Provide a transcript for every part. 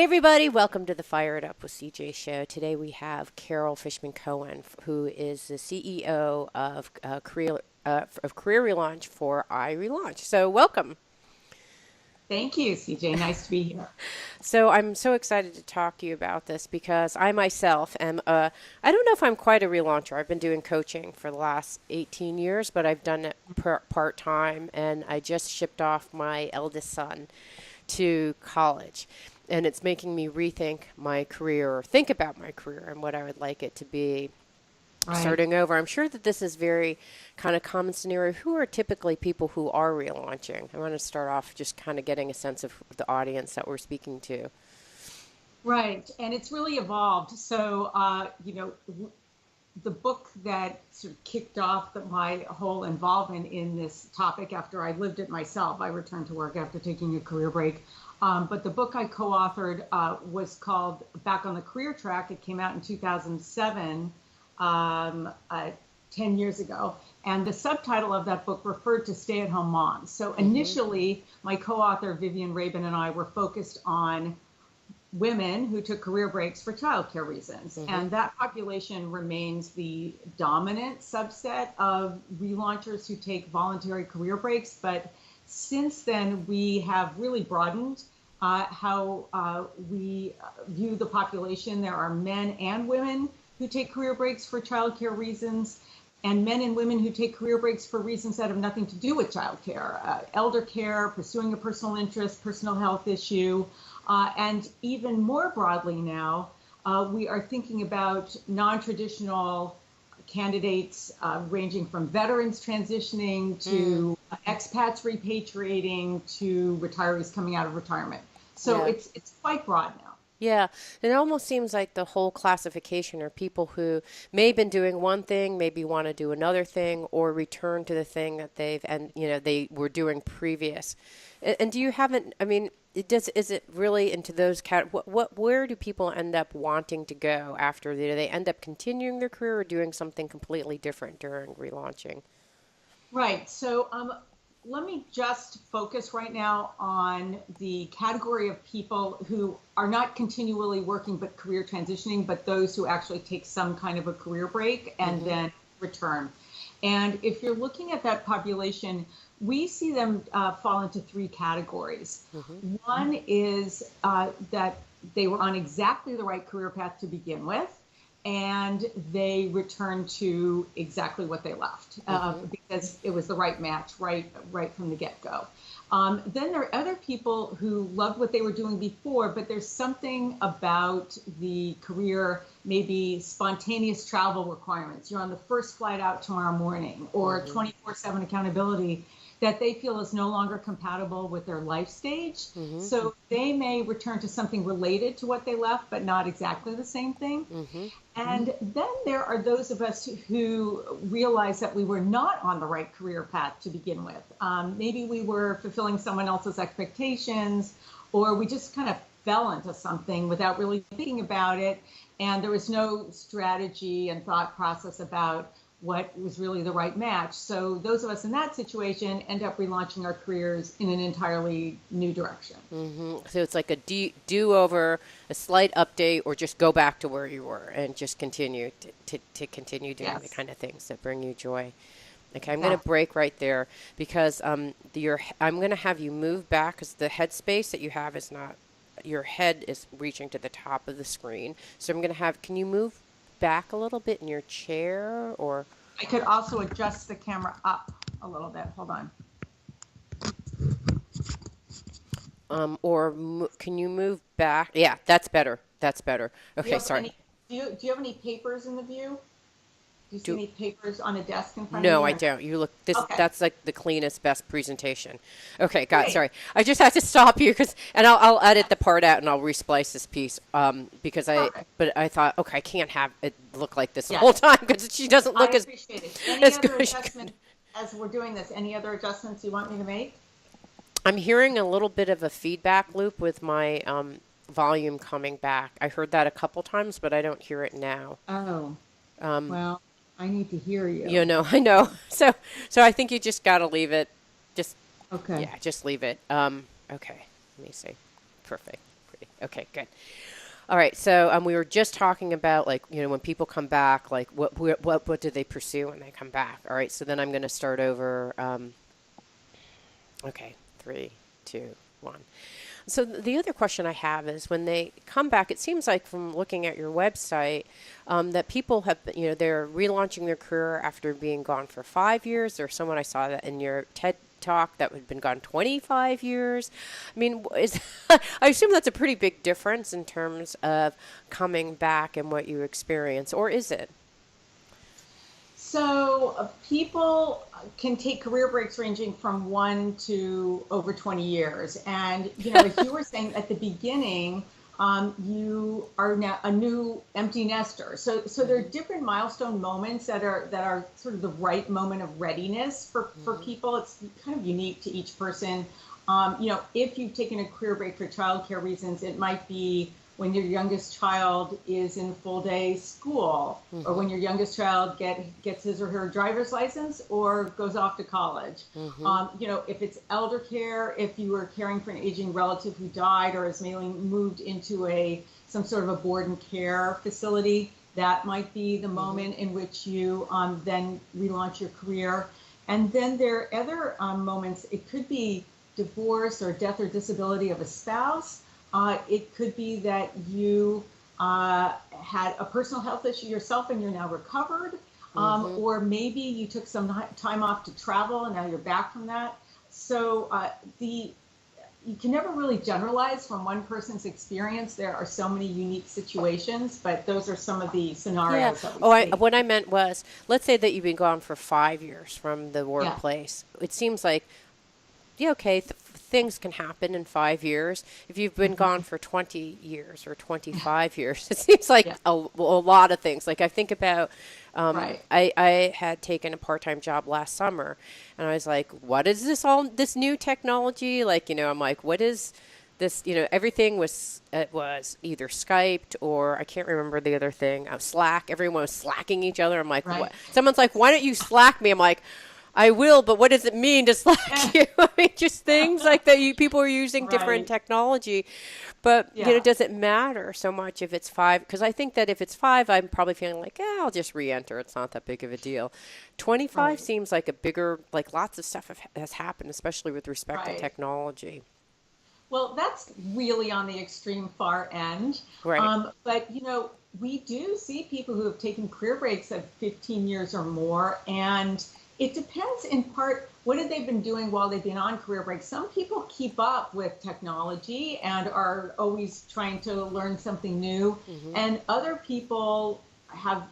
everybody, welcome to the Fire It Up with CJ show. Today we have Carol Fishman Cohen, who is the CEO of Career Relaunch for iRelaunch. So welcome. Thank you, CJ. Nice to be here. So I'm so excited to talk to you about this because I myself am I don't know if I'm quite a relauncher. I've been doing coaching for the last 18 years, but I've done it part-time, and I just shipped off my eldest son to college. And it's making me rethink my career or think about my career and what I would like it to be Right. starting over. I'm sure that this is very kind of common scenario. Who are typically people who are relaunching? I want to start off just kind of getting a sense of the audience that we're speaking to. Right. And it's really evolved. So, the book that sort of kicked off my whole involvement in this topic after I lived it myself, I returned to work after taking a career break. But the book I co-authored was called Back on the Career Track. It came out in 2007, 10 years ago. And the subtitle of that book referred to stay-at-home moms. So initially, my co-author Vivian Rabin and I were focused on women who took career breaks for childcare reasons. And that population remains the dominant subset of relaunchers who take voluntary career breaks. But since then, we have really broadened how we view the population. There are men and women who take career breaks for childcare reasons, and men and women who take career breaks for reasons that have nothing to do with childcare, elder care, pursuing a personal interest, personal health issue. And even more broadly now, we are thinking about non-traditional candidates ranging from veterans transitioning to expats repatriating to retirees coming out of retirement. So Yeah. it's quite broad now. Yeah, it almost seems like the whole classification are people who may have been doing one thing, maybe want to do another thing, or return to the thing that they were doing previous. And do you haven't? I mean, is it really into those where do people end up wanting to go after? Do they end up continuing their career or doing something completely different during relaunching? Right. So let me just focus right now on the category of people who are not continually working but career transitioning, but those who actually take some kind of a career break and Mm-hmm. then return. And if you're looking at that population, we see them fall into three categories. Mm-hmm. One is that they were on exactly the right career path to begin with, and they return to exactly what they left Mm-hmm. because it was the right match right from the get-go. Then there are other people who loved what they were doing before, but there's something about the career, maybe spontaneous travel requirements. You're on the first flight out tomorrow morning, or Mm-hmm. 24/7 accountability that they feel is no longer compatible with their life stage. Mm-hmm. So they may return to something related to what they left, but not exactly the same thing. Mm-hmm. And then there are those of us who realize that we were not on the right career path to begin with. Maybe we were fulfilling someone else's expectations, or we just kind of fell into something without really thinking about it. And there was no strategy and thought process about what was really the right match. So those of us in that situation end up relaunching our careers in an entirely new direction. Hmm. So it's like a do-over, a slight update, or just go back to where you were and just continue to continue doing the Yes, kind of things that bring you joy. Okay, I'm going to exactly. break right there because I'm going to have you move back because the headspace that you have is not, your head is reaching to the top of the screen. So I'm going to have, can you move back a little bit in your chair or, I could also adjust the camera up a little bit. Hold on. can you move back? Yeah, that's better. That's better. Do you Okay, have sorry. any do you have any papers in the view? Do you see Do any papers on a desk in front of No, you I or don't. You look this. okay. That's like the cleanest, best presentation. Okay, God, Great. sorry. I just had to stop you because, and I'll edit the part out and I'll resplice this piece. Because Perfect. but I thought, okay, I can't have it look like this the whole Yes. time because she doesn't I look appreciate it. Any as other good as she could. adjustment as we're doing this? Any other adjustments you want me to make? I'm hearing a little bit of a feedback loop with my volume coming back. I heard that a couple times, but I don't hear it now. Oh, Um, well, I need to hear you you. know, I know. So I think you just gotta leave it. Just Okay. Yeah, just leave it. Okay. Let me see. Perfect. Okay, good. All right, so we were just talking about like when people come back, like what do they pursue when they come back? All right, so then I'm going to start over. Okay, three, two, one. So the other question I have is when they come back, it seems like from looking at your website that people have, they're relaunching their career after being gone for 5 years. Or someone I saw that in your TED talk that had been gone 25 years. I mean, I assume that's a pretty big difference in terms of coming back and what you experience, or is it? So people can take career breaks ranging from 1 to over 20 years. And, as you were saying at the beginning, you are now a new empty nester. So there are different milestone moments that are sort of the right moment of readiness for people. It's kind of unique to each person. If you've taken a career break for childcare reasons, it might be when your youngest child is in full day school, or when your youngest child gets his or her driver's license or goes off to college. If it's elder care, if you were caring for an aging relative who died or is maybe moved into some sort of a board and care facility, that might be the moment in which you then relaunch your career. And then there are other moments. It could be divorce or death or disability of a spouse. It could be that you had a personal health issue yourself and you're now recovered, or maybe you took some time off to travel and now you're back from that. So you can never really generalize from one person's experience. There are so many unique situations, but those are some of the scenarios that we see. What I meant was, let's say that you've been gone for 5 years from the Yeah. workplace. It seems like, yeah, okay, things can happen in 5 years. If you've been gone for 20 years or 25 years, it seems like Yeah. a lot of things. Like I think about, Right. I had taken a part-time job last summer, and I was like, what is this new technology? Like, I'm like, what is this? Everything was, it was either Skyped or I can't remember the other thing, Slack. Everyone was slacking each other. I'm like, Right. what? Someone's like, why don't you Slack me? I'm like, I will, but what does it mean to Slack you? I mean, just things like that. People are using different Right. technology, but Yeah. does it matter so much if it's 5? Because I think that if it's 5, I'm probably feeling like, I'll just re-enter. It's not that big of a deal. 25 Right. seems like a bigger, like lots of stuff has happened, especially with respect to Right. technology. Well, that's really on the extreme far end. Right. But, we do see people who have taken career breaks of 15 years or more. And it depends in part what have they been doing while they've been on career breaks. Some people keep up with technology and are always trying to learn something new. And other people have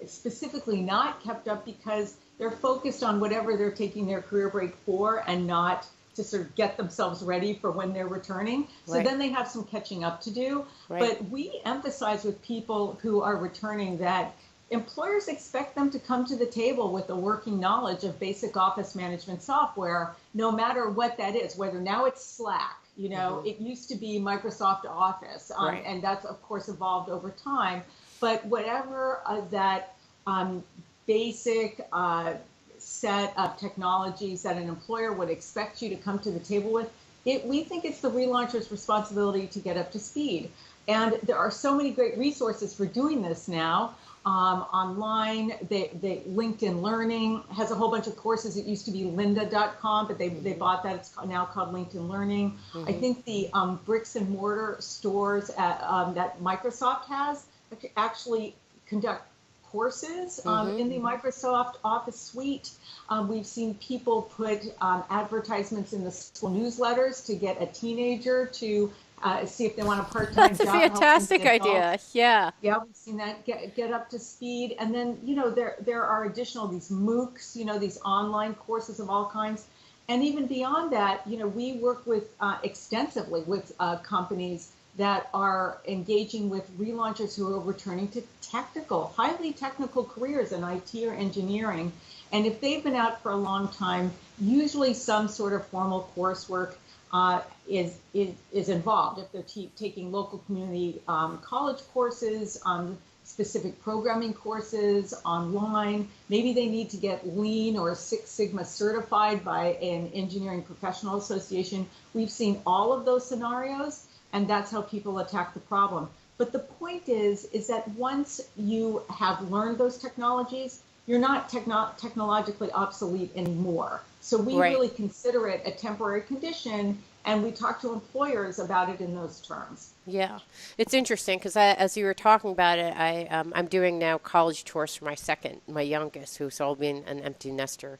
specifically not kept up because they're focused on whatever they're taking their career break for and not to sort of get themselves ready for when they're returning. So Right. then they have some catching up to do. Right. But we emphasize with people who are returning that employers expect them to come to the table with a working knowledge of basic office management software, no matter what that is, whether now it's Slack, it used to be Microsoft Office, Right. and that's of course evolved over time. But whatever that basic set of technologies that an employer would expect you to come to the table with, we think it's the relauncher's responsibility to get up to speed. And there are so many great resources for doing this now. Online, LinkedIn Learning has a whole bunch of courses. It used to be lynda.com, but they bought that. It's now called LinkedIn Learning. I think the bricks and mortar stores that Microsoft has actually conduct courses in the Microsoft Office suite. We've seen people put advertisements in the school newsletters to get a teenager to see if they want a part-time That's a job. to help them fantastic get adult. idea. Yeah. Yeah, we've seen that get up to speed. And then, there are additional, these MOOCs, these online courses of all kinds. And even beyond that, we work with extensively with companies that are engaging with relaunchers who are returning to highly technical careers in IT or engineering. And if they've been out for a long time, usually some sort of formal coursework is involved. If they're taking local community college courses, specific programming courses online, maybe they need to get Lean or Six Sigma certified by an engineering professional association. We've seen all of those scenarios. and that's how people attack the problem. But the point is that once you have learned those technologies, you're not technologically obsolete anymore. So we Right. really consider it a temporary condition, and we talk to employers about it in those terms. Yeah, it's interesting because as you were talking about it, I'm doing now college tours for my youngest, who's all been an empty nester,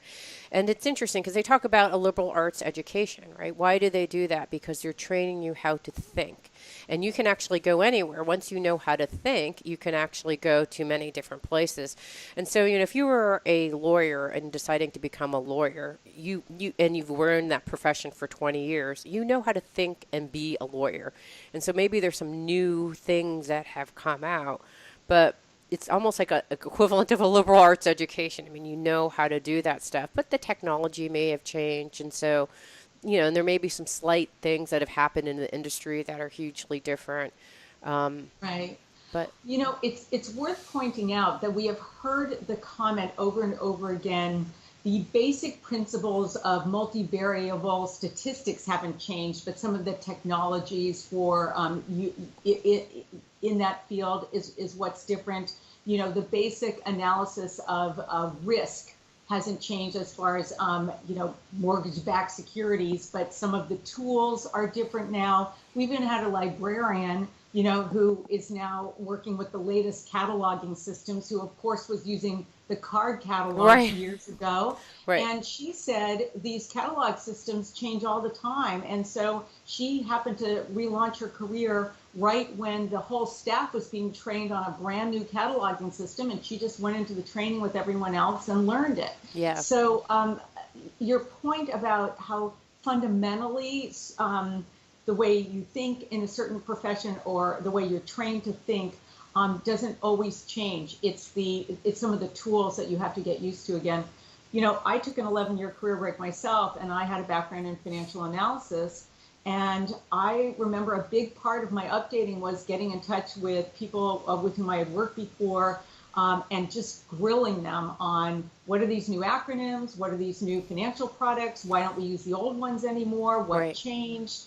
and it's interesting because they talk about a liberal arts education, right? Why do they do that? Because they're training you how to think, and you can actually go anywhere once you know how to think. You can actually go to many different places, and so if you were a lawyer and deciding to become a lawyer, you've learned that profession for 20 years, you know how to think and be a lawyer, and so maybe there's some new things that have come out, but it's almost like a equivalent of a liberal arts education. I mean, you know how to do that stuff, but the technology may have changed, and so and there may be some slight things that have happened in the industry that are hugely different. Um, Right. but It's worth pointing out that we have heard the comment over and over again. The basic principles of multivariable statistics haven't changed, but some of the technologies for in that field is what's different. The basic analysis of risk hasn't changed as far as mortgage-backed securities, but some of the tools are different now. We even had a librarian, who is now working with the latest cataloging systems, who of course was using the card catalogs right, years ago. right, And she said these catalog systems change all the time. And so she happened to relaunch her career right when the whole staff was being trained on a brand new cataloging system. And she just went into the training with everyone else and learned it. yeah, So your point about how fundamentally the way you think in a certain profession or the way you're trained to think doesn't always change. It's some of the tools that you have to get used to again. I took an 11-year career break myself, and I had a background in financial analysis. And I remember a big part of my updating was getting in touch with people with whom I had worked before, and just grilling them on what are these new acronyms, what are these new financial products, why don't we use the old ones anymore, what right. changed.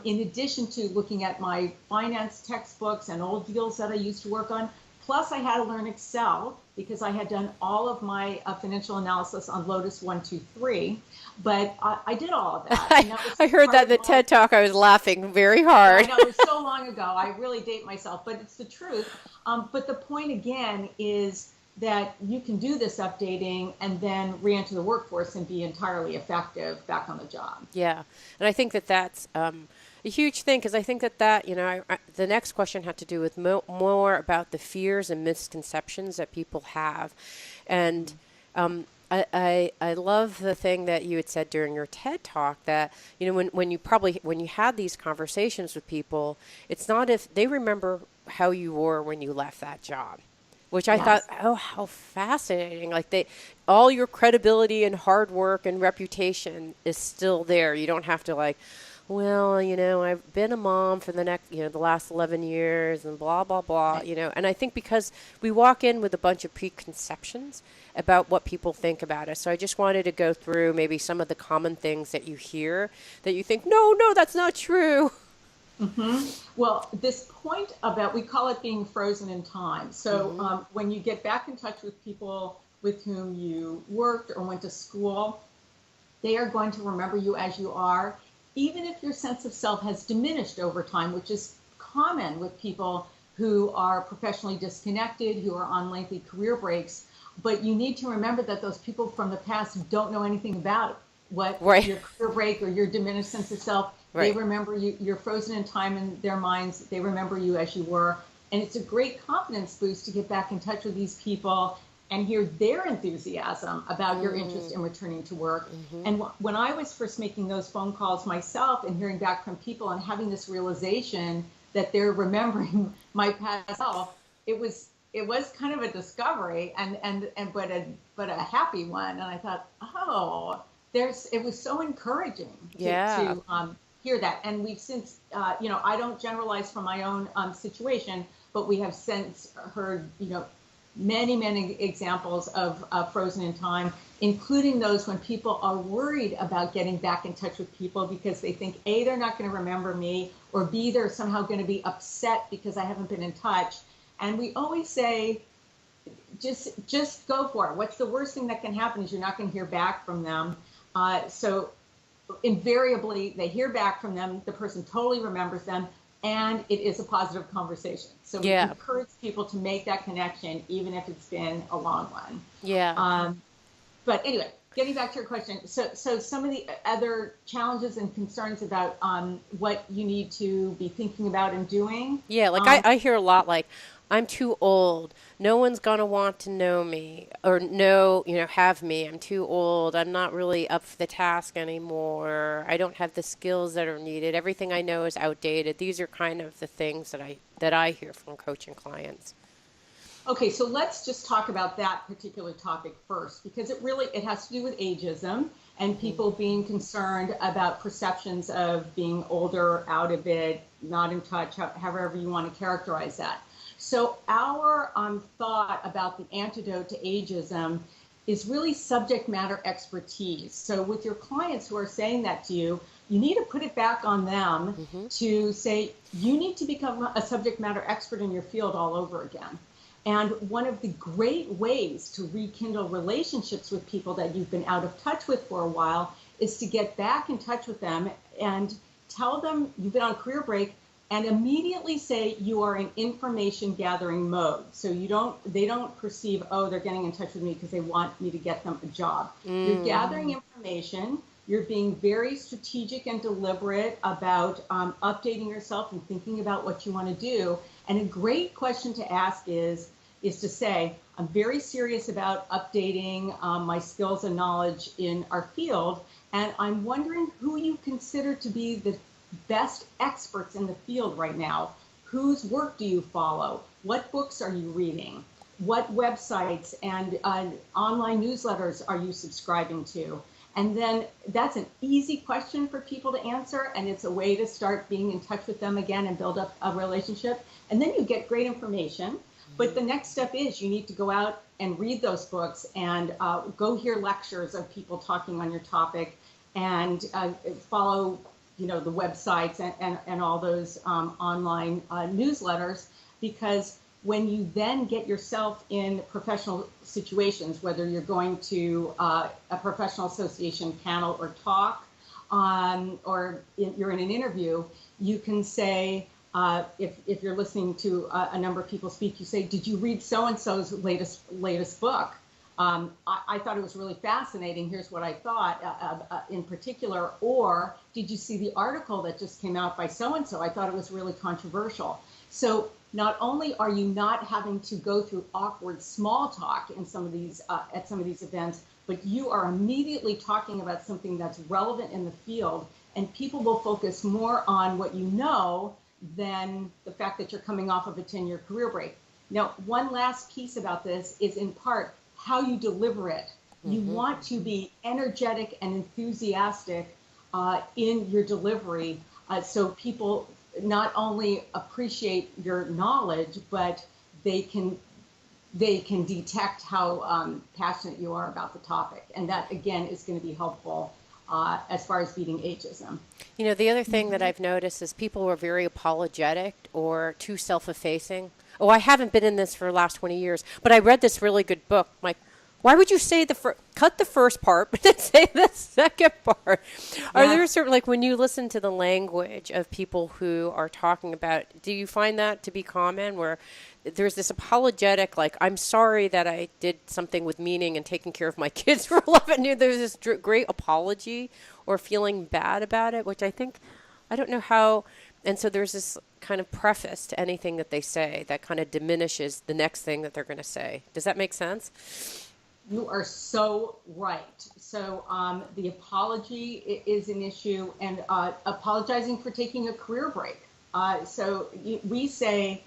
In addition to looking at my finance textbooks and old deals that I used to work on. Plus, I had to learn Excel because I had done all of my financial analysis on Lotus 123. But I did all of that. And that was I heard part that in of the my, TED Talk. I was laughing very yeah, I hard. know it was so long ago. I really date myself, but it's the truth. But the point again is that you can do this updating and then re-enter the workforce and be entirely effective back on the job. Yeah, and I think that that's a huge thing because I think that the next question had to do with more about the fears and misconceptions that people have, and I love the thing that you had said during your TED talk that when you had these conversations with people, it's not if they remember how you were when you left that job, which I thought, Yes. oh, how fascinating. Like all your credibility and hard work and reputation is still there. You don't have to well, I've been a mom for the last 11 years and blah, blah, blah, Right. and I think because we walk in with a bunch of preconceptions about what people think about us. So I just wanted to go through maybe some of the common things that you hear that you think, no, no, that's not true. Well, this point about, we call it being frozen in time. So Hmm. when you get back in touch with people with whom you worked or went to school, they are going to remember you as you are, even if your sense of self has diminished over time, which is common with people who are professionally disconnected, who are on lengthy career breaks. But you need to remember that those people from the past don't know anything about what Right, your career break or your diminished sense of self. They right. remember you, you're frozen in time in their minds. They remember you as you were. And it's a great confidence boost to get back in touch with these people and hear their enthusiasm about your interest in returning to work. Mm-hmm. And when I was first making those phone calls myself and hearing back from people and having this realization that they're remembering my past self, it was kind of a discovery and but a happy one. And I thought, oh, it was so encouraging to Yeah. hear that. And we've since, I don't generalize from my own situation, but we have since heard, many, many examples of frozen in time, including those when people are worried about getting back in touch with people because they think A, they're not going to remember me, or B, they're somehow going to be upset because I haven't been in touch. And we always say, just go for it. What's the worst thing that can happen is you're not going to hear back from them. So invariably, they hear back from them, the person totally remembers them, and it is a positive conversation. So we encourage people to make that connection, even if it's been a long one. Yeah. But anyway, getting back to your question, so some of the other challenges and concerns about what you need to be thinking about and doing. Yeah, like I hear a lot like, I'm too old. No one's gonna want to know me or have me. I'm too old. I'm not really up for the task anymore. I don't have the skills that are needed. Everything I know is outdated. These are kind of the things that I hear from coaching clients. Okay, so let's just talk about that particular topic first, because it has to do with ageism and people being concerned about perceptions of being older, out of it, not in touch, however you want to characterize that. So our thought about the antidote to ageism is really subject matter expertise. So with your clients who are saying that to you, you need to put it back on them to say, you need to become a subject matter expert in your field all over again. And one of the great ways to rekindle relationships with people that you've been out of touch with for a while is to get back in touch with them and tell them you've been on career break and immediately say you are in information gathering mode. So they don't perceive, oh, they're getting in touch with me because they want me to get them a job. You're gathering information. You're being very strategic and deliberate about updating yourself and thinking about what you want to do. And a great question to ask is to say, I'm very serious about updating my skills and knowledge in our field, and I'm wondering who you consider to be the best experts in the field right now. Whose work do you follow? What books are you reading? What websites and online newsletters are you subscribing to? And then that's an easy question for people to answer, and it's a way to start being in touch with them again and build up a relationship. And then you get great information. But the next step is you need to go out and read those books and go hear lectures of people talking on your topic and follow the websites and all those online newsletters, because when you then get yourself in professional situations, whether you're going to a professional association panel or talk, or you're in an interview, you can say, if you're listening to a number of people speak, you say, did you read so-and-so's latest book? I thought it was really fascinating. Here's what I thought in particular. Or did you see the article that just came out by so-and-so? I thought it was really controversial. So not only are you not having to go through awkward small talk in some of these at some of these events, but you are immediately talking about something that's relevant in the field, and people will focus more on what you know than the fact that you're coming off of a 10-year career break. Now, one last piece about this is in part how you deliver it. You want to be energetic and enthusiastic in your delivery, so people not only appreciate your knowledge, but they can detect how passionate you are about the topic. And that, again, is going to be helpful as far as beating ageism. The other thing that I've noticed is people are very apologetic or too self-effacing. Oh, I haven't been in this for the last 20 years, but I read this really good book. Like, why would you say cut the first part, but then say the second part? Yeah. Are there certain, like when you listen to the language of people who are talking about, do you find that to be common where there's this apologetic, like, I'm sorry that I did something with meaning and taking care of my kids for 11 years. There's this great apology or feeling bad about it, which I don't know how. And so there's this kind of preface to anything that they say that kind of diminishes the next thing that they're going to say. Does that make sense? You are so right. So the apology is an issue, and apologizing for taking a career break. We say,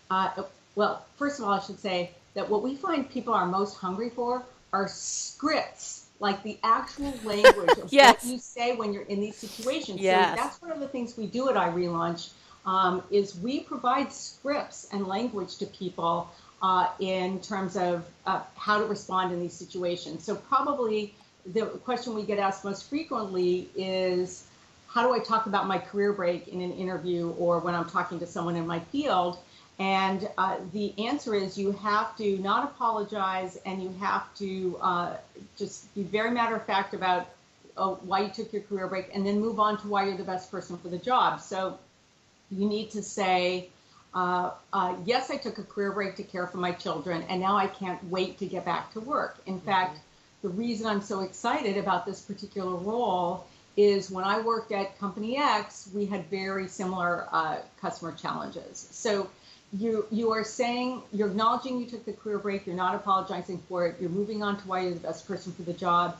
well, first of all, I should say that what we find people are most hungry for are scripts, like the actual language of what you say when you're in these situations. Yes. So that's one of the things we do at iRelaunch, is we provide scripts and language to people in terms of how to respond in these situations. So probably the question we get asked most frequently is, how do I talk about my career break in an interview or when I'm talking to someone in my field? And the answer is you have to not apologize, and you have to just be very matter of fact about why you took your career break, and then move on to why you're the best person for the job. So you need to say, yes, I took a career break to care for my children, and now I can't wait to get back to work. In fact, the reason I'm so excited about this particular role is when I worked at Company X, we had very similar customer challenges. So you are saying, you're acknowledging you took the career break, you're not apologizing for it, you're moving on to why you're the best person for the job,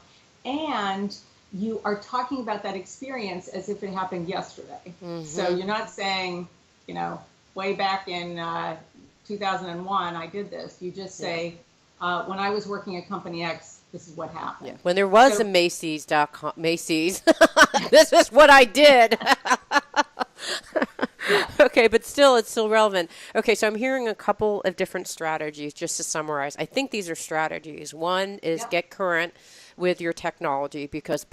and you are talking about that experience as if it happened yesterday. So you're not saying, way back in 2001, I did this. You just say, when I was working at Company X, this is what happened. Yeah. When there was a Macy's.com, Macy's, this is what I did. Okay, but still, it's still relevant. Okay, so I'm hearing a couple of different strategies, just to summarize. I think these are strategies. One is get current with your technology, because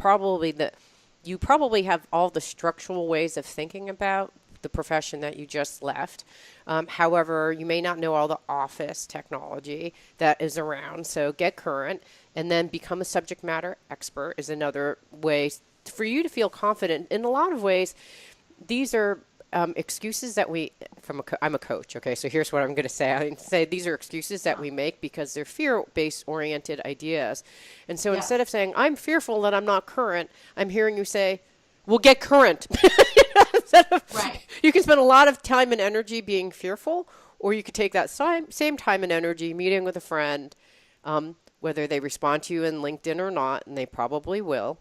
you probably have all the structural ways of thinking about the profession that you just left. However, you may not know all the office technology that is around. So get current, and then become a subject matter expert is another way for you to feel confident. In a lot of ways, these are excuses that I'm a coach, okay? So here's what I'm going to say. I say these are excuses that we make because they're fear-based oriented ideas. And so instead of saying, I'm fearful that I'm not current, I'm hearing you say, well, get current. Right. You can spend a lot of time and energy being fearful, or you could take that same time and energy meeting with a friend, whether they respond to you in LinkedIn or not, and they probably will,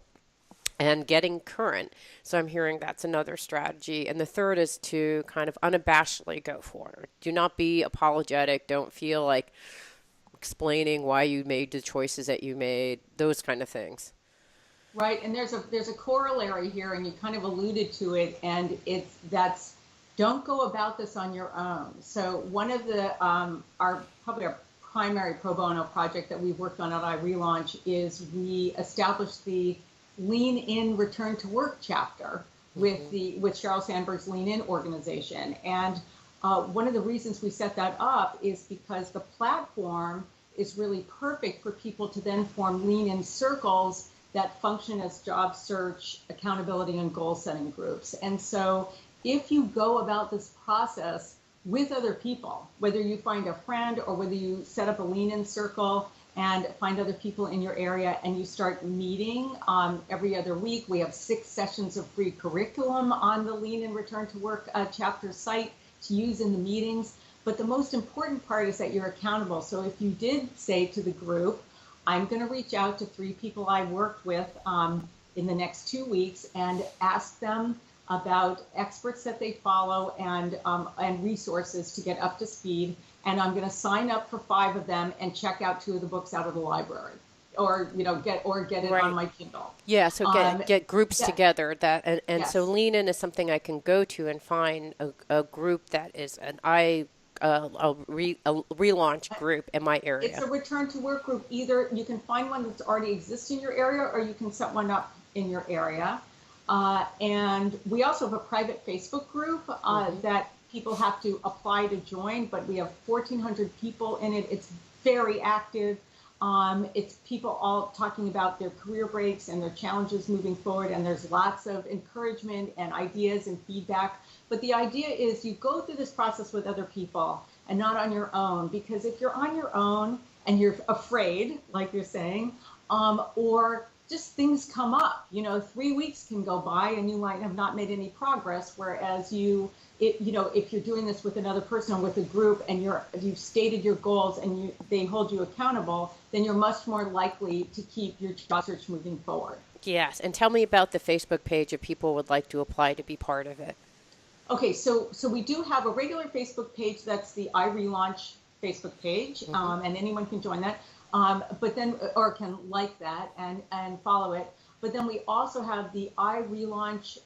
and getting current. So I'm hearing that's another strategy. And the third is to kind of unabashedly go for it. Do not be apologetic. Don't feel like explaining why you made the choices that you made, those kind of things. Right, and there's a corollary here, and you kind of alluded to it, and that's don't go about this on your own. So one of the probably our primary pro bono project that we've worked on at iRelaunch is we established the Lean In Return to Work chapter with Sheryl Sandberg's Lean In organization, and one of the reasons we set that up is because the platform is really perfect for people to then form Lean In circles that function as job search, accountability, and goal setting groups. And so if you go about this process with other people, whether you find a friend or whether you set up a Lean In circle and find other people in your area and you start meeting every other week, we have 6 sessions of free curriculum on the Lean In Return to Work chapter site to use in the meetings. But the most important part is that you're accountable. So if you did say to the group, I'm going to reach out to 3 people I worked with in the next 2 weeks and ask them about experts that they follow and resources to get up to speed. And I'm going to sign up for 5 of them and check out 2 of the books out of the library, or get it on my Kindle. Yeah, so get groups together so Lean In is something I can go to and find a group that is a relaunch group in my area. It's a return to work group. Either you can find one that's already exists in your area, or you can set one up in your area. And we also have a private Facebook group that people have to apply to join, but we have 1,400 people in it. It's very active. It's people all talking about their career breaks and their challenges moving forward, and there's lots of encouragement and ideas and feedback. But the idea is you go through this process with other people and not on your own, because if you're on your own and you're afraid, like you're saying, or just things come up, 3 weeks can go by and you might have not made any progress, whereas if you're doing this with another person or with a group and you've stated your goals and they hold you accountable, then you're much more likely to keep your job search moving forward. Yes, and tell me about the Facebook page if people would like to apply to be part of it. Okay, so we do have a regular Facebook page. That's the iRelaunch Facebook page, and anyone can join that. But then, or can like that and follow it. But then we also have the iRelaunch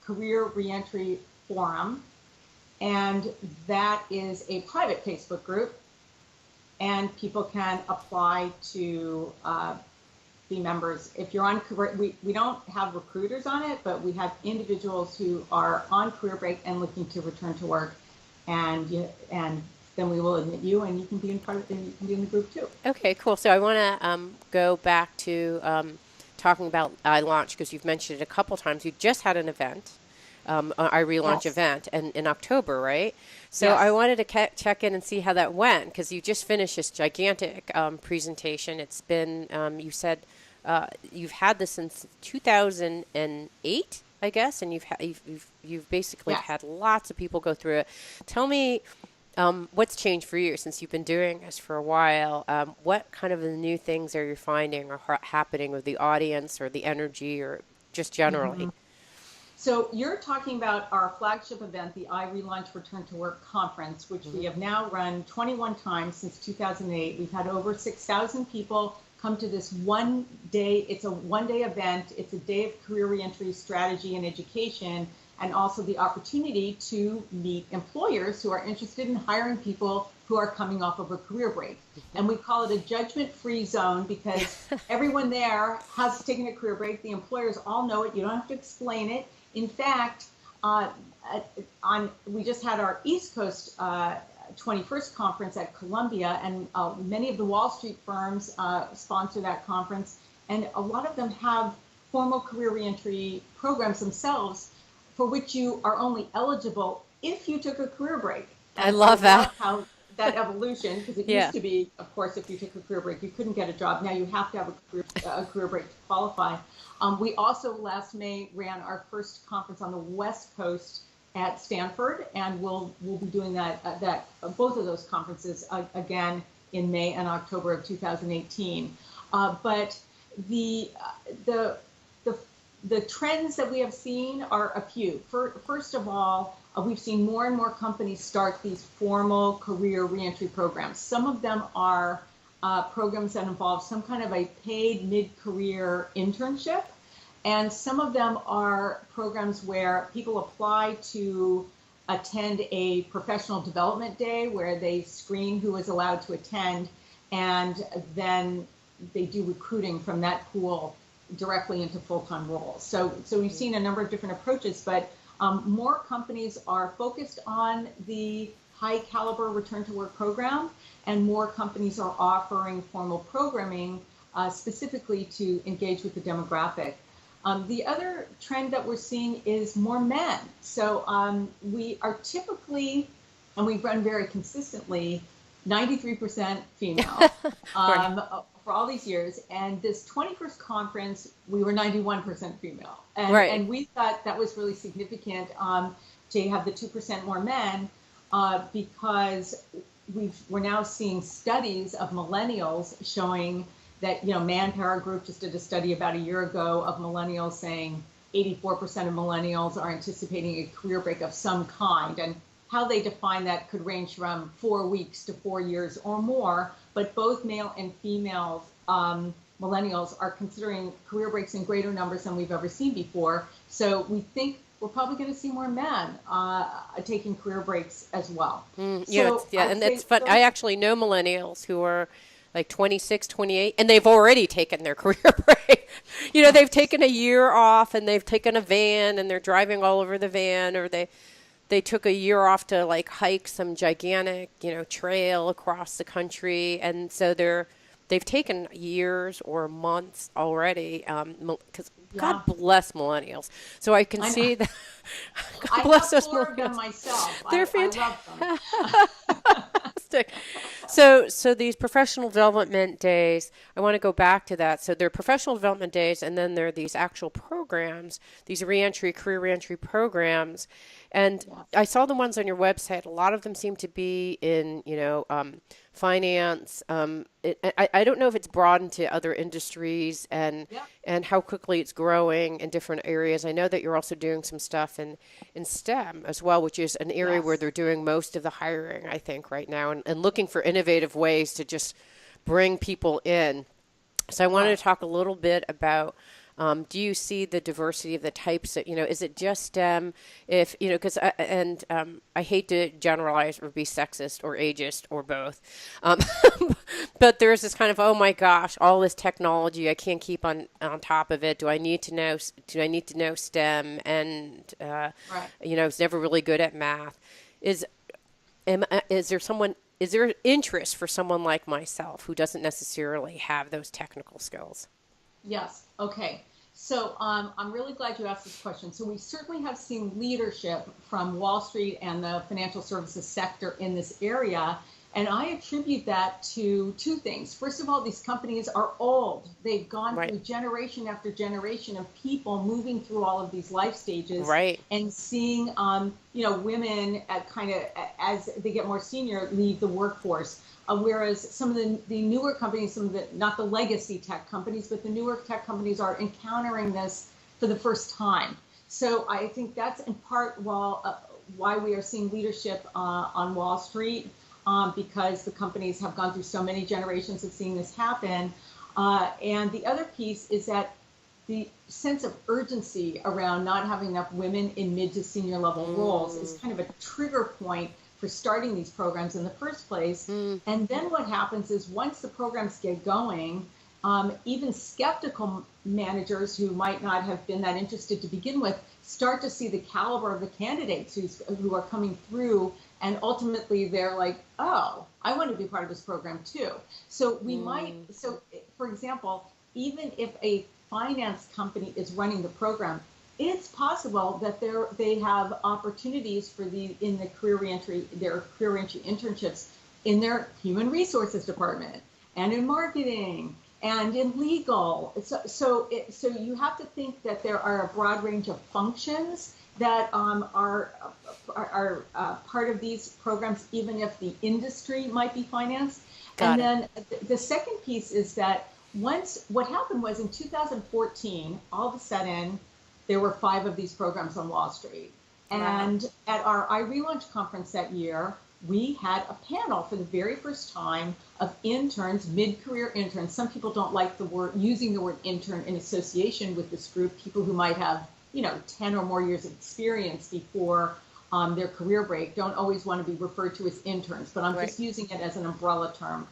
Career Reentry Forum, and that is a private Facebook group. and people can apply to be members. If you're on career, we don't have recruiters on it, but we have individuals who are on career break and looking to return to work, and then we will admit you, and you can be in you can be in the group too. Okay, cool. So I want to go back to talking about iLaunch because you've mentioned it a couple times. You just had an event, I relaunch Yes. event, and in October, right? So Yes. I wanted to check in and see how that went because you just finished this gigantic presentation. It's been you said you've had this since 2008, I guess, and you've basically Yes. had lots of people go through it. Tell me. What's changed for you since you've been doing this for a while? What kind of the new things are you finding are happening with the audience or the energy or just generally? So you're talking about our flagship event, the iRelaunch Return to Work Conference, which we have now run 21 times since 2008. We've had over 6,000 people come to this one day. It's a one-day event. It's a day of career reentry strategy and education, and also the opportunity to meet employers who are interested in hiring people who are coming off of a career break. And we call it a judgment-free zone because everyone there has taken a career break. The employers all know it. You don't have to explain it. In fact, we just had our East Coast 21st conference at Columbia, and many of the Wall Street firms sponsor that conference. And a lot of them have formal career reentry programs themselves for which you are only eligible if you took a career break. I love that. How that evolution, because it Yeah. used to be, of course, if you took a career break, you couldn't get a job. Now you have to have a career break to qualify. We also last May ran our first conference on the West Coast at Stanford, and we'll be doing both of those conferences again in May and October of 2018. But the trends that we have seen are a few. First of all, we've seen more and more companies start these formal career reentry programs. Some of them are programs that involve some kind of a paid mid-career internship, and some of them are programs where people apply to attend a professional development day where they screen who is allowed to attend, and then they do recruiting from that pool directly into full-time roles. So we've seen a number of different approaches, but more companies are focused on the high caliber return to work program, and more companies are offering formal programming specifically to engage with the demographic. The other trend that we're seeing is more men. So we are typically, and we've run very consistently, 93% female for all these years. And this 21st conference, we were 91% female. And, Right. and we thought that was really significant to have the 2% more men because we're now seeing studies of millennials showing that, Manpower Group just did a study about a year ago of millennials saying 84% of millennials are anticipating a career break of some kind. And how they define that could range from 4 weeks to 4 years or more, but both male and female millennials are considering career breaks in greater numbers than we've ever seen before. So we think we're probably going to see more men taking career breaks as well. And I'd that's say fun. I actually know millennials who are like 26, 28, and they've already taken their career break. They've taken a year off and they've taken a van and they're driving all over the van, or they took a year off to like hike some gigantic, trail across the country. And so they've taken years or months already. Because God bless millennials. So I can see that. God bless I those have 4 of them millennials. myself. They're I love them. Fantastic. So these professional development days, I want to go back to that. So there are professional development days, and then there are these actual programs, these career reentry programs. And I saw the ones on your website. A lot of them seem to be in, finance. I don't know if it's broadened to other industries and how quickly it's growing in different areas. I know that you're also doing some stuff in STEM as well, which is an area where they're doing most of the hiring, I think, right now, and looking for innovative ways to just bring people in. So I wanted to talk a little bit about Do you see the diversity of the types that, is it just STEM? If, because, I hate to generalize or be sexist or ageist or both. Um, but there's this kind of, oh my gosh, all this technology, I can't keep on top of it. Do I need to know STEM? And, Right. I was never really good at math. Is, is there interest for someone like myself who doesn't necessarily have those technical skills? Yes. Okay. So I'm really glad you asked this question. So we certainly have seen leadership from Wall Street and the financial services sector in this area. And I attribute that to two things. First of all, these companies are old. They've gone Right. through generation after generation of people moving through all of these life stages Right. and seeing, women at kind of as they get more senior leave the workforce. Whereas some of the newer companies, some of the, not the legacy tech companies, but the newer tech companies are encountering this for the first time. So I think that's in part why we are seeing leadership on Wall Street, because the companies have gone through so many generations of seeing this happen. And the other piece is that the sense of urgency around not having enough women in mid to senior level roles is kind of a trigger point for starting these programs in the first place. And then what happens is once the programs get going, even skeptical managers who might not have been that interested to begin with start to see the caliber of the candidates who are coming through. And ultimately they're like, oh, I want to be part of this program too. So for example, even if a finance company is running the program, it's possible that they have opportunities for in the their career reentry internships in their human resources department and in marketing and in legal. So you have to think that there are a broad range of functions that are part of these programs, even if the industry might be finance. Got And it. then the second piece is that what happened was in 2014, all of a sudden, there were 5 of these programs on Wall Street. Wow. And at our iRelaunch conference that year, we had a panel for the very first time of interns, mid-career interns. Some people don't like using the word intern in association with this group, people who might have, 10 or more years of experience before their career break, don't always want to be referred to as interns, but I'm Right. just using it as an umbrella term,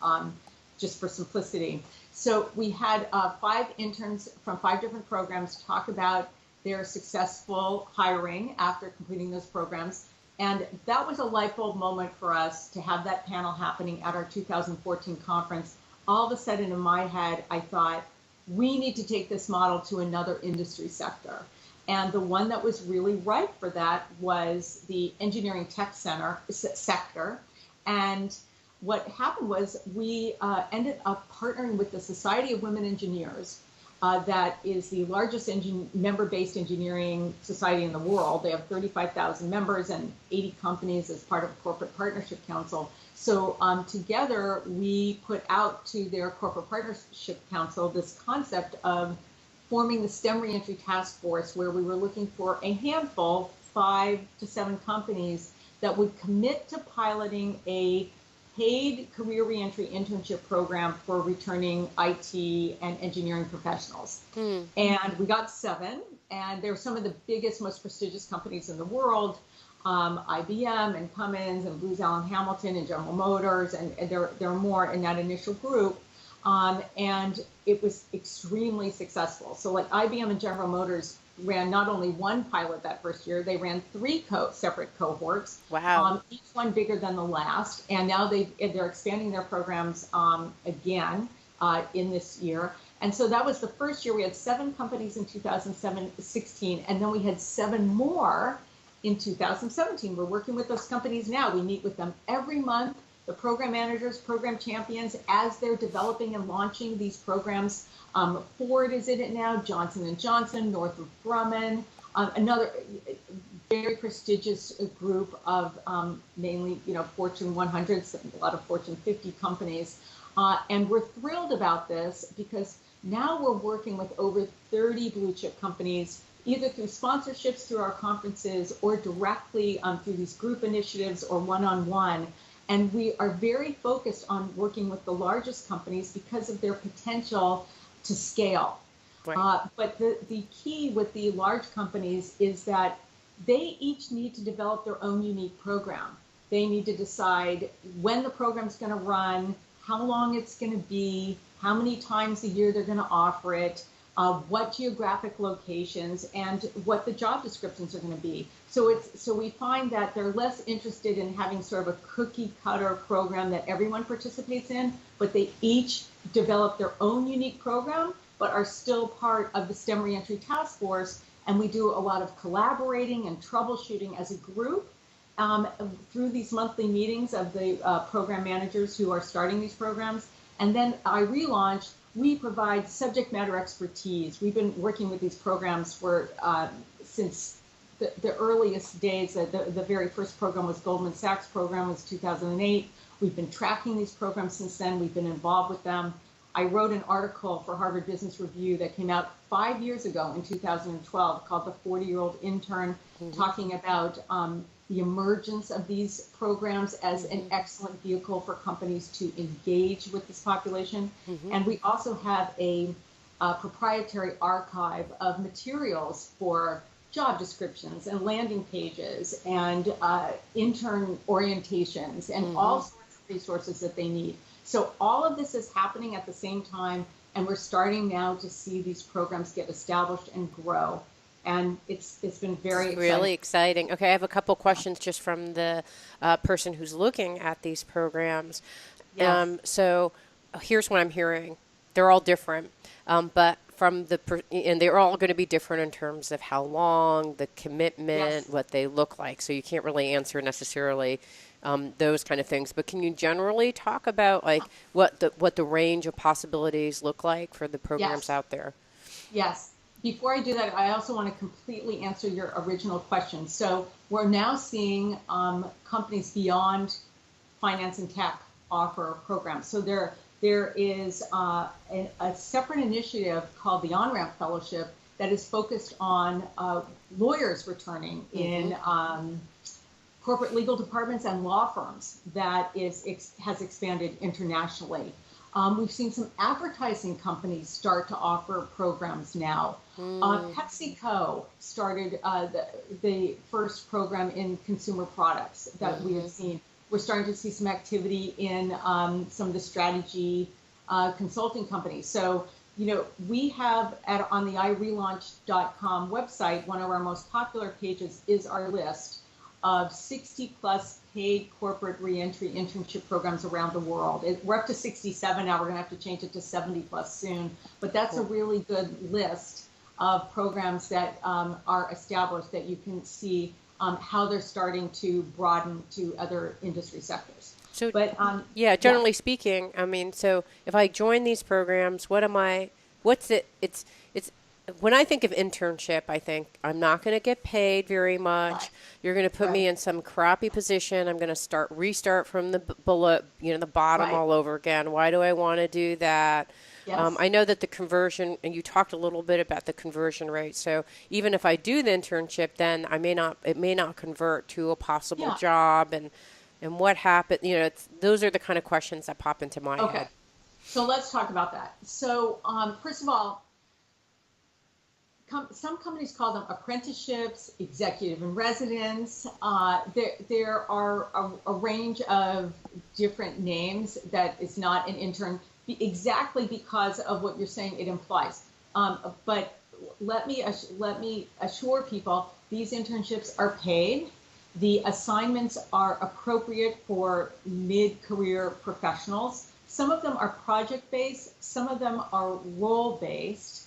just for simplicity. So we had 5 interns from 5 different programs talk about their successful hiring after completing those programs. And that was a light bulb moment for us to have that panel happening at our 2014 conference. All of a sudden in my head, I thought, we need to take this model to another industry sector. And the one that was really ripe for that was the engineering tech sector. And what happened was we ended up partnering with the Society of Women Engineers. That is the largest member-based engineering society in the world. They have 35,000 members and 80 companies as part of a corporate partnership council. So together, we put out to their corporate partnership council this concept of forming the STEM reentry task force, where we were looking for a handful, 5 to 7 companies that would commit to piloting a paid career reentry internship program for returning IT and engineering professionals. And we got 7, and they're some of the biggest, most prestigious companies in the world, IBM and Cummins and Booz Allen Hamilton and General Motors, and there are more in that initial group. And it was extremely successful. So like IBM and General Motors ran not only one pilot that first year, they ran 3 separate cohorts. Wow. Each one bigger than the last. And now they're expanding their programs again in this year. And so that was the first year. We had 7 companies in 2016, and then we had 7 more in 2017. We're working with those companies now. We meet with them every month, the program managers, program champions, as they're developing and launching these programs. Ford is in it now, Johnson & Johnson, Northrop Grumman, another very prestigious group of mainly, Fortune 100s, a lot of Fortune 50 companies. And we're thrilled about this because now we're working with over 30 blue chip companies, either through sponsorships through our conferences or directly through these group initiatives or one-on-one. And we are very focused on working with the largest companies because of their potential to scale. Right. But the key with the large companies is that they each need to develop their own unique program. They need to decide when the program's going to run, how long it's going to be, how many times a year they're going to offer it, what geographic locations, and what the job descriptions are going to be. So we find that they're less interested in having sort of a cookie cutter program that everyone participates in, but they each develop their own unique program, but are still part of the STEM Reentry Task Force. And we do a lot of collaborating and troubleshooting as a group through these monthly meetings of the program managers who are starting these programs. And then I relaunched, we provide subject matter expertise. We've been working with these programs for since the earliest days. The very first program was Goldman Sachs program, was 2008. We've been tracking these programs since then. We've been involved with them. I wrote an article for Harvard Business Review that came out 5 years ago in 2012 called The 40-Year-Old Intern, talking about the emergence of these programs as an excellent vehicle for companies to engage with this population. And we also have a proprietary archive of materials for job descriptions and landing pages and intern orientations and all sorts of resources that they need. So all of this is happening at the same time, and we're starting now to see these programs get established and grow. And it's been very exciting. Really exciting. Okay, I have a couple questions just from the person who's looking at these programs. Yes. So here's what I'm hearing. They're all different, but from and they're all going to be different in terms of how long, the commitment, Yes. what they look like. So you can't really answer necessarily those kind of things. But can you generally talk about like what the range of possibilities look like for the programs Yes. out there? Yes. Before I do that, I also want to completely answer your original question. So we're now seeing companies beyond finance and tech offer programs. So there is a separate initiative called the On-Ramp Fellowship that is focused on lawyers returning in corporate legal departments and law firms that has expanded internationally. We've seen some advertising companies start to offer programs now. PepsiCo started the first program in consumer products that we have seen. We're starting to see some activity in some of the strategy consulting companies. So, we have on the irelaunch.com website, one of our most popular pages is our list of 60 plus paid corporate reentry internship programs around the world. We're up to 67 now. We're going to have to change it to 70 plus soon. But that's a really good list of programs that are established that you can see how they're starting to broaden to other industry sectors. So, Yeah. generally speaking, I mean, so if I join these programs, what's it? It's when I think of internship, I think I'm not going to get paid very much. Right. You're going to put me in some crappy position. I'm going to restart from the below, the bottom Right. all over again. Why do I want to do that? Yes. I know that the conversion, and you talked a little bit about the conversion rate. So even if I do the internship, then it may not convert to a possible Yeah. job, and what happened. Those are the kind of questions that pop into my Okay. head. So let's talk about that. So first of all, some companies call them apprenticeships, executive in residence. There are a range of different names that is not an intern, exactly because of what you're saying it implies. But let me assure people, these internships are paid. The assignments are appropriate for mid-career professionals. Some of them are project-based, some of them are role-based.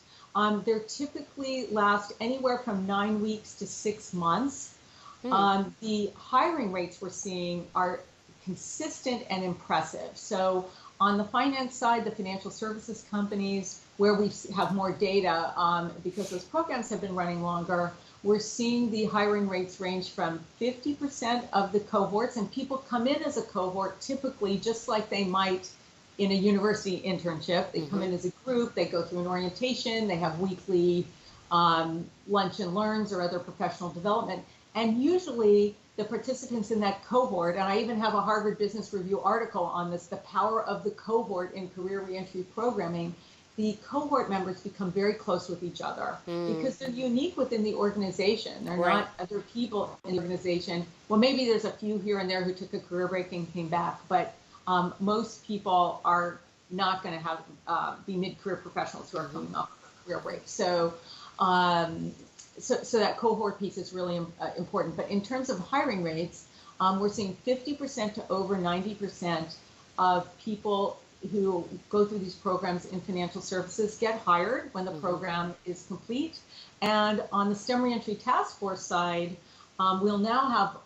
They typically last anywhere from 9 weeks to 6 months. The hiring rates we're seeing are consistent and impressive. So on the finance side, the financial services companies, where we have more data because those programs have been running longer, we're seeing the hiring rates range from 50% of the cohorts, and people come in as a cohort typically just like they might in a university internship. They come in as a group, they go through an orientation, they have weekly lunch and learns or other professional development. And usually the participants in that cohort, and I even have a Harvard Business Review article on this, the power of the cohort in career reentry programming, the cohort members become very close with each other because they're unique within the organization. They're Right. not other people in the organization. Well, maybe there's a few here and there who took a career break and came back, but most people are not going to have be mid-career professionals who are coming off a career break. So that cohort piece is really important. But in terms of hiring rates, we're seeing 50% to over 90% of people who go through these programs in financial services get hired when the program is complete. And on the STEM Reentry Task Force side, we'll now have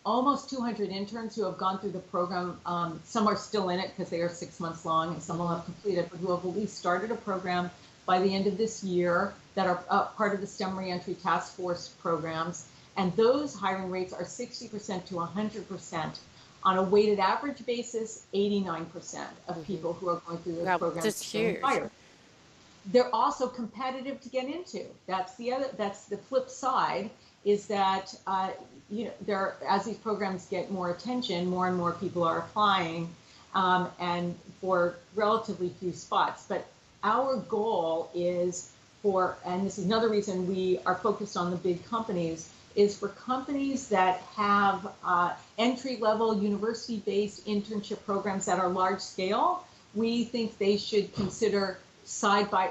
almost 200 interns who have gone through the program. Some are still in it because they are 6 months long, and some will have completed, but who have at least started a program by the end of this year that are part of the STEM Reentry Task Force programs. And those hiring rates are 60% to 100%. On a weighted average basis, 89% of people who are going through those programs That's are getting huge. hired. They're also competitive to get into. That's the flip side, is that as these programs get more attention, more and more people are applying, and for relatively few spots. But our goal is and this is another reason we are focused on the big companies, is for companies that have entry-level university-based internship programs that are large scale. We think they should consider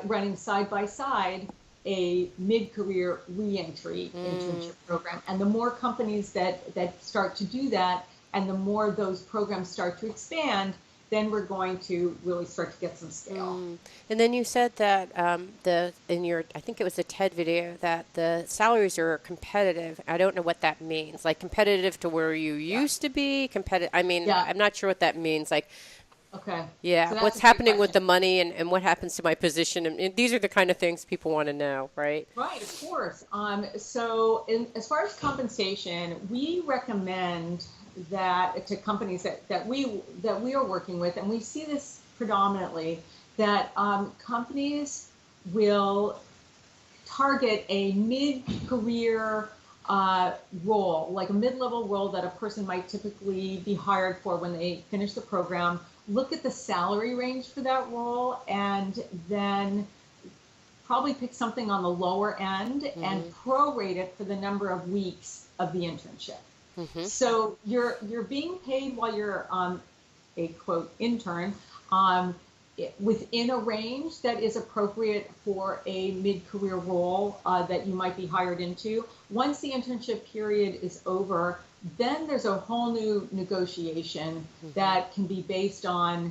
running side by side a mid-career reentry internship program. And the more companies that start to do that, and the more those programs start to expand, then we're going to really start to get some scale. And then you said that in your, I think it was a TED video, that the salaries are competitive. I don't know what that means. Like competitive to where you used to be? Competitive. I mean, I'm not sure what that means. Like, okay. Yeah. So What's happening with the money and what happens to my position? And these are the kind of things people want to know, right? Right, of course. As far as compensation, we recommend that to companies that we are working with, and we see this predominantly, that companies will target a mid-career role, like a mid-level role that a person might typically be hired for when they finish the program. Look at the salary range for that role, and then probably pick something on the lower end and prorate it for the number of weeks of the internship. So you're being paid while you're a quote intern within a range that is appropriate for a mid-career role that you might be hired into. Once the internship period is over, then there's a whole new negotiation that can be based on,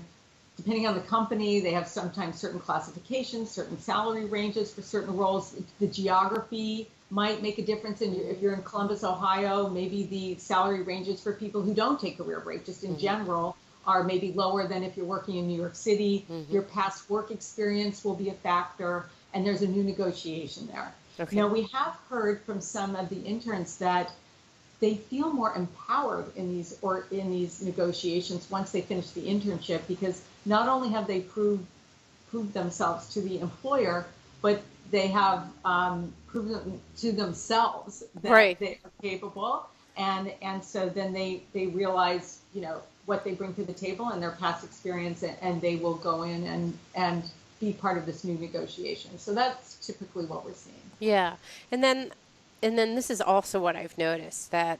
depending on the company, they have sometimes certain classifications, certain salary ranges for certain roles. The geography might make a difference. If you're in Columbus, Ohio, maybe the salary ranges for people who don't take career break, just in general, are maybe lower than if you're working in New York City. Your past work experience will be a factor, and there's a new negotiation there. Okay. Now, we have heard from some of the interns that they feel more empowered in these negotiations once they finish the internship, because not only have they proved themselves to the employer, but they have proven to themselves that they are capable, and so then they realize what they bring to the table and their past experience, and they will go in and be part of this new negotiation. So that's typically what we're seeing. Yeah, and then this is also what I've noticed, that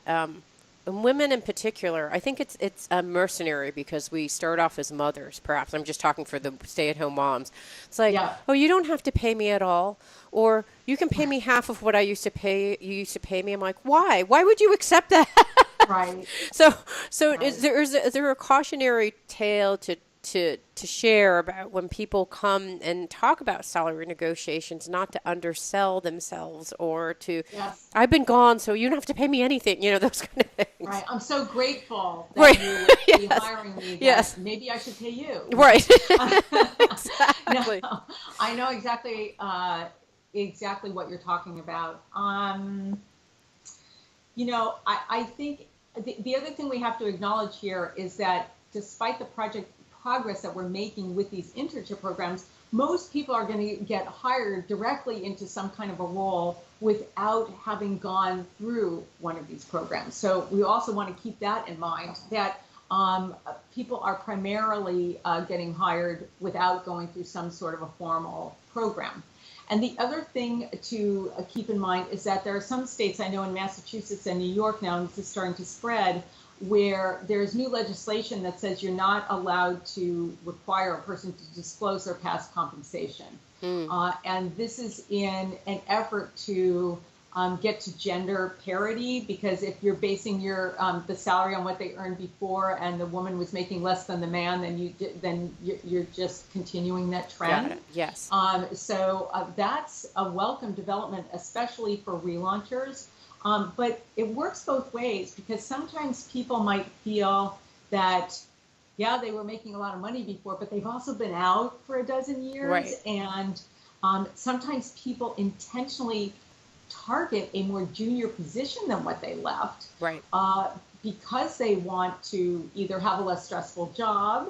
women in particular, I think it's mercenary, because we start off as mothers, perhaps. I'm just talking for the stay-at-home moms. It's like, oh, you don't have to pay me at all, or you can pay me half of what you used to pay me. I'm like, why? Why would you accept that? Right. So right. Is there a cautionary tale to share about when people come and talk about salary negotiations, not to undersell themselves, or to, I've been gone, so you don't have to pay me anything, those kind of things. Right. I'm so grateful that you would be hiring me. Yes. Maybe I should pay you. Right. Exactly. No, I know exactly what you're talking about. I think the other thing we have to acknowledge here is that despite the progress that we're making with these internship programs, most people are going to get hired directly into some kind of a role without having gone through one of these programs. So we also want to keep that in mind, that people are primarily getting hired without going through some sort of a formal program. And the other thing to keep in mind is that there are some states, I know in Massachusetts and New York now, and this is starting to spread, where there's new legislation that says you're not allowed to require a person to disclose their past compensation. And this is in an effort to get to gender parity, because if you're basing your the salary on what they earned before, and the woman was making less than the man, then you're just continuing that trend. Got it. Yes. So that's a welcome development, especially for relaunchers. But it works both ways, because sometimes people might feel that, yeah, they were making a lot of money before, but they've also been out for a dozen years. Right. And sometimes people intentionally target a more junior position than what they left, Right. because they want to either have a less stressful job,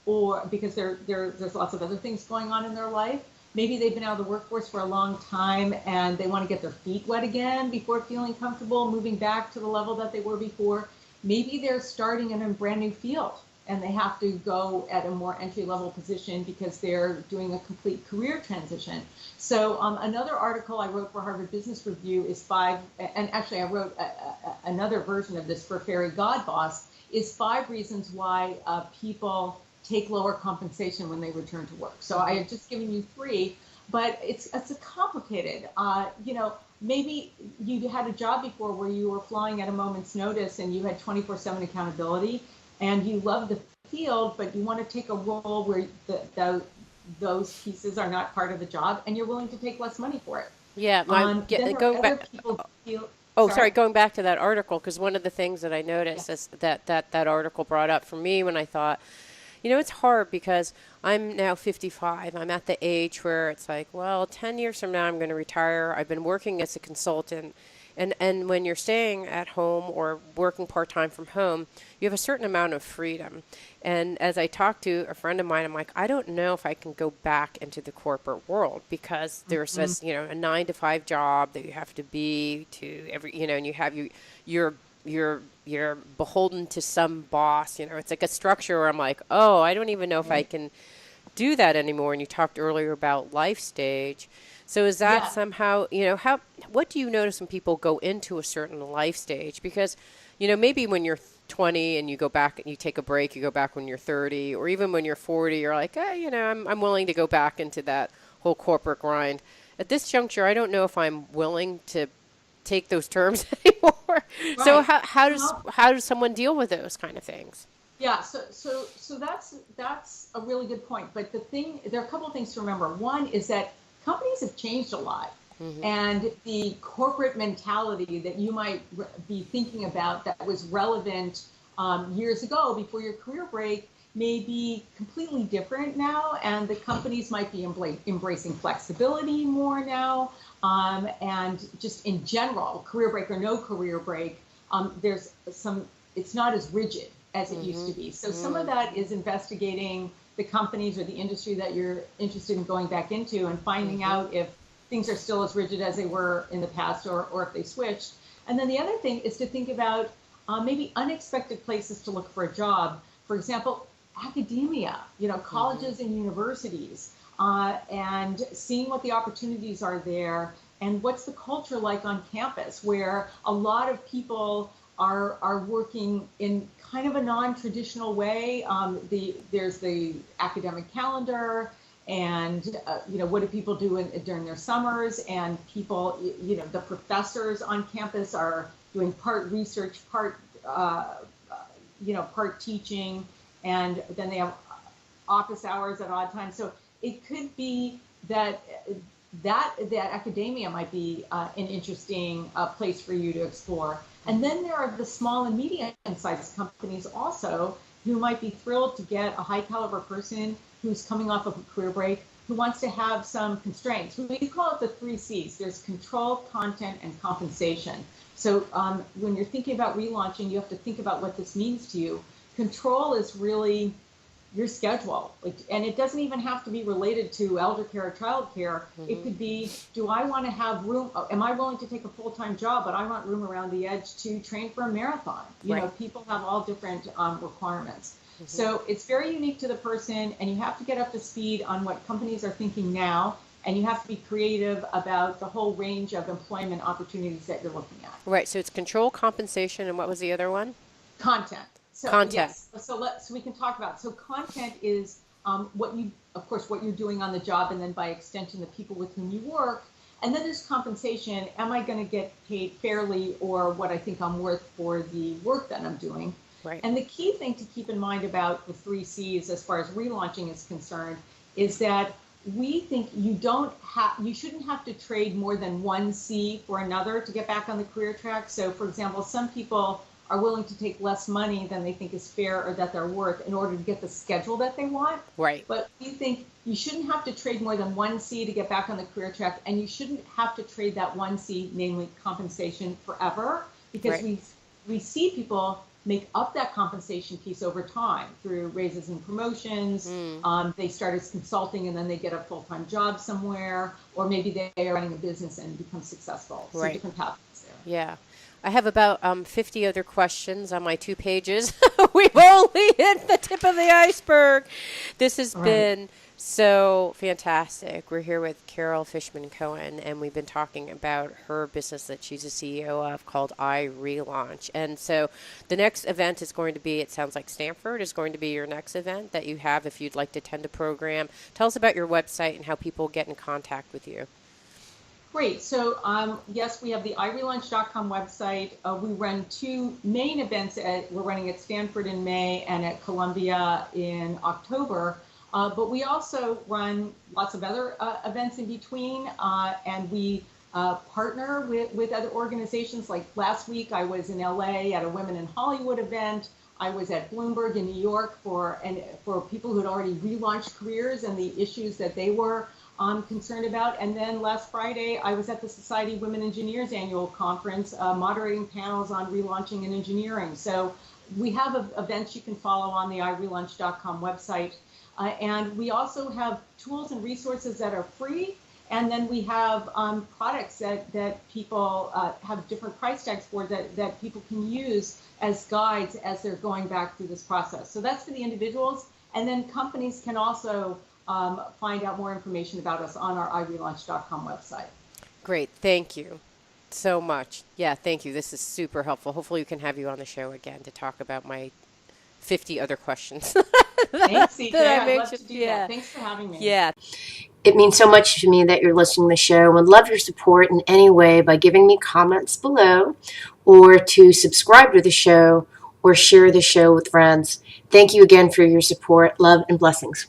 or because there's lots of other things going on in their life. Maybe they've been out of the workforce for a long time and they want to get their feet wet again before feeling comfortable moving back to the level that they were before. Maybe they're starting in a brand new field and they have to go at a more entry-level position because they're doing a complete career transition. So another article I wrote for Harvard Business Review is and actually I wrote another version of this for Fairy Godboss, is 5 reasons why people take lower compensation when they return to work. So I have just given you 3, but it's a complicated. Maybe you had a job before where you were flying at a moment's notice and you had 24/7 accountability, and you love the field, but you want to take a role where those pieces are not part of the job, and you're willing to take less money for it. Yeah. Going back. Sorry, going back to that article, because one of the things that I noticed is that article brought up for me when I thought, it's hard because I'm now 55. I'm at the age where it's like, well, 10 years from now, I'm going to retire. I've been working as a consultant. And when you're staying at home or working part-time from home, you have a certain amount of freedom. And as I talked to a friend of mine, I'm like, I don't know if I can go back into the corporate world, because there's this, a 9-to-5 job that you have to be to every, and you have you're beholden to some boss. It's like a structure where I'm like, oh, I don't even know if I can do that anymore. And you talked earlier about life stage. So is that somehow, what do you notice when people go into a certain life stage? Because, maybe when you're 20 and you go back and you take a break, you go back when you're 30, or even when you're 40, you're like, I'm willing to go back into that whole corporate grind. At this juncture, I don't know if I'm willing to take those terms anymore. Right. So how does someone deal with those kind of things? Yeah, so that's a really good point. But there are a couple of things to remember. One is that companies have changed a lot. Mm-hmm. And the corporate mentality that you might be thinking about that was relevant years ago before your career break may be completely different now. And the companies might be embracing flexibility more now. And just in general, career break or no career break, it's not as rigid as it used to be. So some of that is investigating the companies or the industry that you're interested in going back into and finding out if things are still as rigid as they were in the past, or if they switched. And then the other thing is to think about maybe unexpected places to look for a job. For example, academia, colleges and universities, and seeing what the opportunities are there, and what's the culture like on campus, where a lot of people are working in kind of a non-traditional way. There's the academic calendar, and what do people do during their summers? And people, the professors on campus are doing part research, part teaching, and then they have office hours at odd times. So it could be that academia might be an interesting place for you to explore. And then there are the small and medium-sized companies also who might be thrilled to get a high-caliber person who's coming off of a career break, who wants to have some constraints. We call it the 3 C's. There's control, content, and compensation. So when you're thinking about relaunching, you have to think about what this means to you. Control is really your schedule. Like, and it doesn't even have to be related to elder care or child care. It could be, do I want to have room? Am I willing to take a full-time job, but I want room around the edge to train for a marathon? You know, Right. people have all different requirements. So it's very unique to the person, and you have to get up to speed on what companies are thinking now, and you have to be creative about the whole range of employment opportunities that you're looking at. Right. So it's control, compensation, and what was the other one? Content. So Content. yes, so we can talk about. So content is what you, of course, what you're doing on the job, and then by extension, the people with whom you work. And then there's compensation. Am I going to get paid fairly, or what I think I'm worth for the work that I'm doing? Right. And the key thing to keep in mind about the 3Cs, as far as relaunching is concerned, is that we think you shouldn't have to trade more than one C for another to get back on the career track. So, for example, some people are willing to take less money than they think is fair or that they're worth in order to get the schedule that they want. Right. But we think you shouldn't have to trade more than one C to get back on the career track, and you shouldn't have to trade that one C, namely compensation, forever, because Right. we see people make up that compensation piece over time through raises and promotions. They start as consulting and then they get a full-time job somewhere, or maybe they are running a business and become successful. So Right. different paths there. Yeah. I have about 50 other questions on my 2 pages. We've only hit the tip of the iceberg. This has Right. been so fantastic. We're here with Carol Fishman Cohen, and we've been talking about her business that she's a CEO of called iRelaunch. And so the next event is going to be, it sounds like Stanford is going to be your next event that you have if you'd like to attend a program. Tell us about your website and how people get in contact with you. Great. So yes, we have the irelaunch.com website. We run 2 main events. We're running at Stanford in May and at Columbia in October. But we also run lots of other events in between, and we partner with other organizations. Like last week, I was in LA at a Women in Hollywood event. I was at Bloomberg in New York for people who had already relaunched careers and the issues that they were concerned about. And then last Friday, I was at the Society of Women Engineers annual conference, moderating panels on relaunching and engineering. So we have events you can follow on the irelaunch.com website. And we also have tools and resources that are free. And then we have products that people have different price tags for that people can use as guides as they're going back through this process. So that's for the individuals. And then companies can also find out more information about us on our irelaunch.com website. Great. Thank you so much. Yeah, thank you. This is super helpful. Hopefully we can have you on the show again to talk about my 50 other questions. Thanks, CJ. that I I'd love to mentioned. do Yeah. that. Thanks for having me. Yeah. It means so much to me that you're listening to the show. Would love your support in any way by giving me comments below, or to subscribe to the show, or share the show with friends. Thank you again for your support. Love and blessings.